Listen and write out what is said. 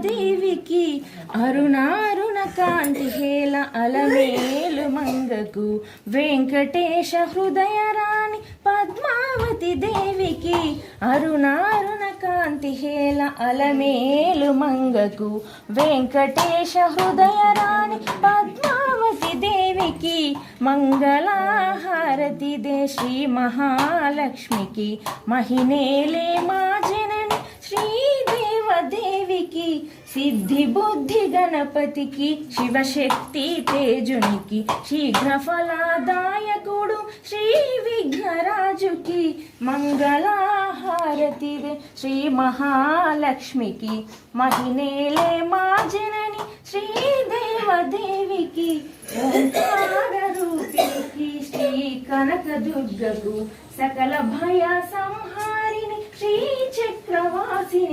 దేవికి అరుణారుణ కాంతి హేళ అలమేలు మంగకు వెంకటేశ హృదయ రాణి పద్మావతి దేవికి అరుణారుణ కాంతి హేళ అలమేలు మంగకు వెంకటేశ హృదయ రాణి పద్మావతి దేవికి మంగళహారతి దే శ్రీ మహాలక్ష్మికి మహినేలే మా జనని శ్రీదేవదేవికి సిద్ధి బుద్ధి గణపతికి శివశక్తి తేజునికి శీఘ్ర ఫలదాయకుడు శ్రీ విఘ్నరాజుకి మంగళహారతి శ్రీ మహాలక్ష్మికి మహినేలే మా జనని శ్రీదేవదేవికి ఓంకార రూపిణికి శ్రీ కనకదుర్గకు సకల భయ సంహారిణి శ్రీ చక్రవాసిని